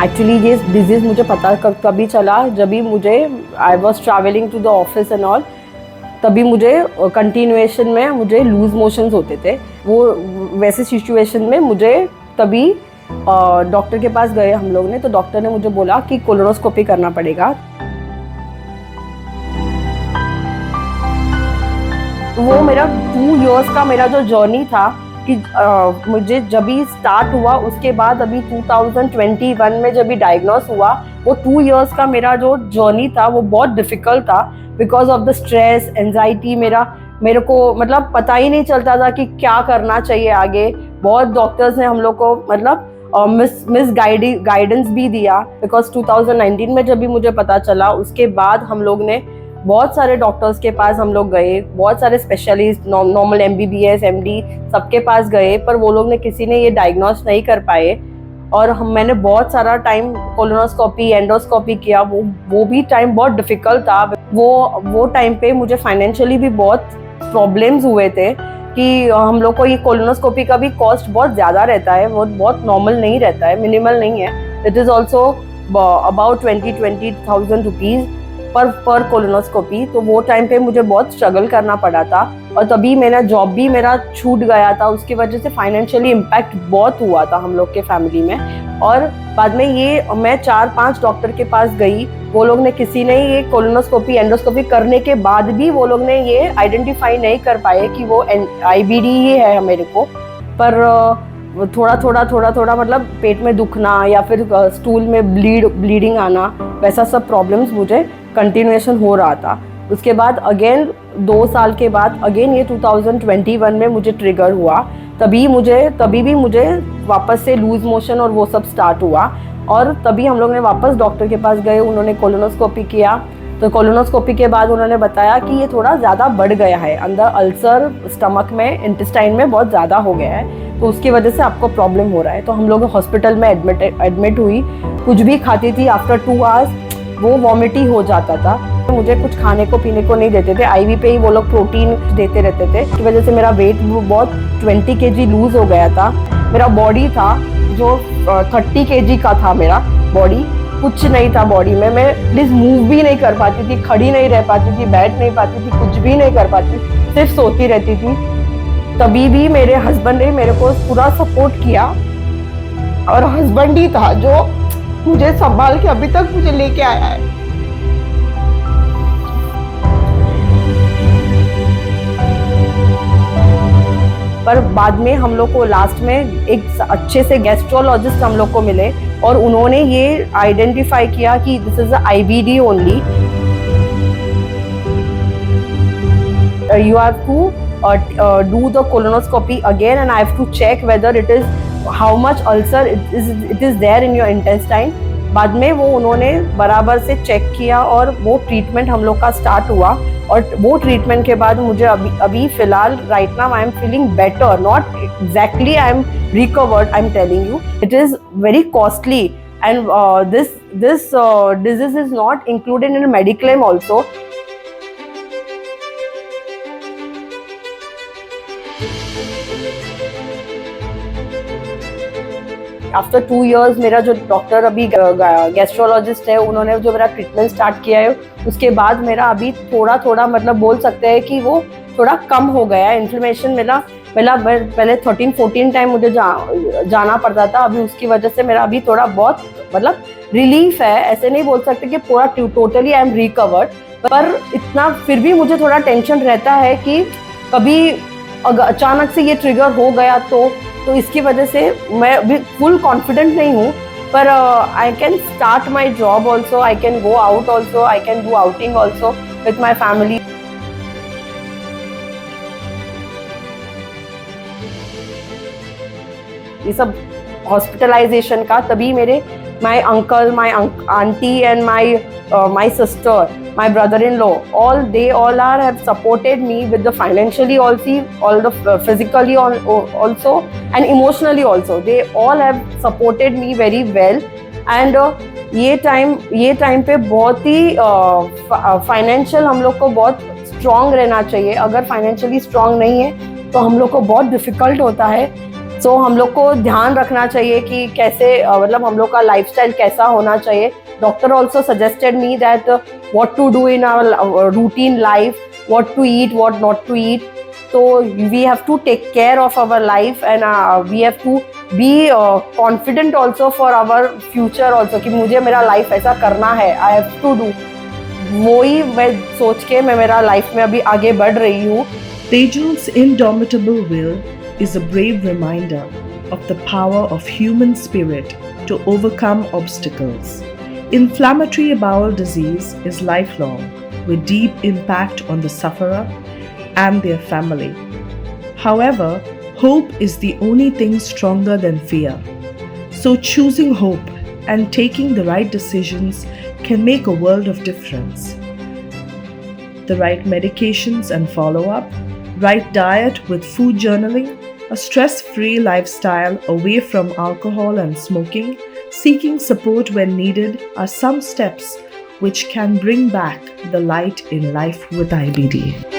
Actually ये disease मुझे पता कभी चला जब भी मुझे I was travelling to the office and all, तभी मुझे कंटिन्यूएशन में मुझे लूज मोशंस होते थे। वो वैसे सिचुएशन में मुझे तभी डॉक्टर के पास गए हम लोग ने, तो डॉक्टर ने मुझे बोला कि कोलोनोस्कोपी करना पड़ेगा। वो मेरा 2 इयर्स का मेरा जो जर्नी था कि मुझे जब भी स्टार्ट हुआ उसके बाद अभी 2021 में जब भी डायग्नोस हुआ, वो 2 इयर्स का मेरा जो जर्नी था वो बहुत डिफ़िकल्ट था because of the stress anxiety. मेरे को मतलब पता ही नहीं चलता था कि क्या करना चाहिए आगे। बहुत डॉक्टर्स ने हम लोग को मतलब मिस गाइडेंस भी दिया बिकॉज 2019 में जब भी मुझे पता चला उसके बाद हम लोग ने बहुत सारे डॉक्टर्स के पास हम लोग गए, बहुत सारे स्पेशलिस्ट नॉर्मल MBBS MD सबके पास गए, पर वो लोग ने किसी ने ये डायग्नोस नहीं कर पाए। और मैंने बहुत सारा टाइम कोलोनोस्कोपी एंडोस्कोपी किया, वो भी टाइम बहुत डिफ़िकल्ट था। वो टाइम पे मुझे फाइनेंशियली भी बहुत प्रॉब्लम्स हुए थे कि हम लोग को ये कोलोनोस्कोपी का भी कॉस्ट बहुत ज़्यादा रहता है, वो बहुत नॉर्मल नहीं रहता है, मिनिमल नहीं है। It is also about 20,000 rupees पर कोलोनोस्कोपी। तो वो टाइम पे मुझे बहुत स्ट्रगल करना पड़ा था और तभी मेरा जॉब भी मेरा छूट गया था। उसकी वजह से फाइनेंशियली इम्पैक्ट बहुत हुआ था हम लोग के फैमिली में। और बाद में ये मैं 4-5 डॉक्टर के पास गई, वो लोग ने किसी ने ये कोलोनोस्कोपी एंडोस्कोपी करने के बाद भी वो लोग ने ये आइडेंटिफाई नहीं कर पाए कि वो IBD ही है मेरे को। पर थोड़ा थोड़ा पेट में दुखना या फिर स्टूल में ब्लीडिंग आना, वैसा सब प्रॉब्लम्स मुझे कंटिन्यूएशन हो रहा था। उसके बाद अगेन 2 साल के बाद अगेन ये 2021 में मुझे ट्रिगर हुआ। तभी भी मुझे वापस से लूज मोशन और वो सब स्टार्ट हुआ और तभी हम लोग ने वापस डॉक्टर के पास गए, उन्होंने कोलोनोस्कोपी किया। तो कोलोनोस्कोपी के बाद उन्होंने बताया कि ये थोड़ा ज़्यादा बढ़ गया है, अंदर अल्सर स्टमक में इंटेस्टाइन में बहुत ज़्यादा हो गया है, तो उसकी वजह से आपको प्रॉब्लम हो रहा है। तो हम लोग हॉस्पिटल में एडमिट हुई। कुछ भी खाती थी आफ्टर 2 आवर्स वो वॉमिट ही हो जाता था। मुझे कुछ खाने को पीने को नहीं देते थे, IV पे ही वो लोग प्रोटीन देते रहते थे। इसकी वजह से मेरा वेट बहुत 20 kg लूज हो गया था। मेरा बॉडी था जो 30 kg का था, मेरा बॉडी कुछ नहीं था बॉडी में। मैं प्लीज मूव भी नहीं कर पाती थी, खड़ी नहीं रह पाती थी, बैठ नहीं पाती थी, कुछ भी नहीं कर पाती, सिर्फ सोती रहती थी। तभी भी मेरे हस्बैंड ने मेरे को पूरा सपोर्ट किया और हस्बैंड ही था जो मुझे संभाल के अभी तक मुझे लेके आया है। पर बाद में हम लोग को लास्ट में एक अच्छे से गैस्ट्रोलॉजिस्ट हम लोग को मिले और उन्होंने ये आइडेंटिफाई किया कि this is IBD only. You have to do the colonoscopy again and I have to check whether it is how much ulcer it is there in your intestine। बाद में वो उन्होंने बराबर से चेक किया और वो ट्रीटमेंट हम लोग का स्टार्ट हुआ। और वो ट्रीटमेंट के बाद मुझे अभी फिलहाल right now I am feeling better, not exactly I am recovered, I am telling you. It is very costly and this disease is not included in Mediclaim also। After 2 years मेरा जो doctor अभी gastrologist है, उन्होंने जो मेरा treatment start किया है, उसके बाद मेरा अभी थोड़ा मतलब बोल सकते हैं कि वो थोड़ा कम हो गया है। इन्फ्लेमेशन मेरा पहले 13-14 टाइम मुझे जाना पड़ता था, अभी उसकी वजह से मेरा अभी थोड़ा बहुत मतलब रिलीफ है। ऐसे नहीं बोल सकते कि पूरा टोटली आई एम रिकवर्ड, पर इतना फिर भी मुझे थोड़ा टेंशन रहता है कि कभी अगर अचानक से ये ट्रिगर हो गया तो इसकी वजह से मैं अभी फुल कॉन्फिडेंट नहीं हूँ। पर I can start my job also, I can go out also, I can do outing also with my family. ये सब हॉस्पिटलाइजेशन का तभी मेरे my uncle, my auntie and my sister, my brother-in-law, they all have supported me with the financially also, all the physically also and emotionally also. They all have supported me very well and ये time पे बहुत ही financial हम लोग को बहुत strong रहना चाहिए। अगर फाइनेंशियली स्ट्रॉन्ग नहीं है तो हम लोग को बहुत डिफिकल्ट होता है सो हम लोग को ध्यान रखना चाहिए कि कैसे मतलब हम लोग का लाइफस्टाइल कैसा होना चाहिए. Doctor also suggested me that what to do in our routine life, what to eat, what not to eat. So we have to take care of our life and we have to be confident also for our future also कि मुझे मेरा life ऐसा करना है, I have to do. वही मैं सोच के मैं मेरा लाइफ में अभी आगे बढ़ रही हूँ. Tejal's indomitable will is a brave reminder of the power of human spirit to overcome obstacles. Inflammatory bowel disease is lifelong, with deep impact on the sufferer and their family. However, hope is the only thing stronger than fear. So choosing hope and taking the right decisions can make a world of difference. The right medications and follow-up, right diet with food journaling, a stress-free lifestyle away from alcohol and smoking, seeking support when needed are some steps which can bring back the light in life with IBD.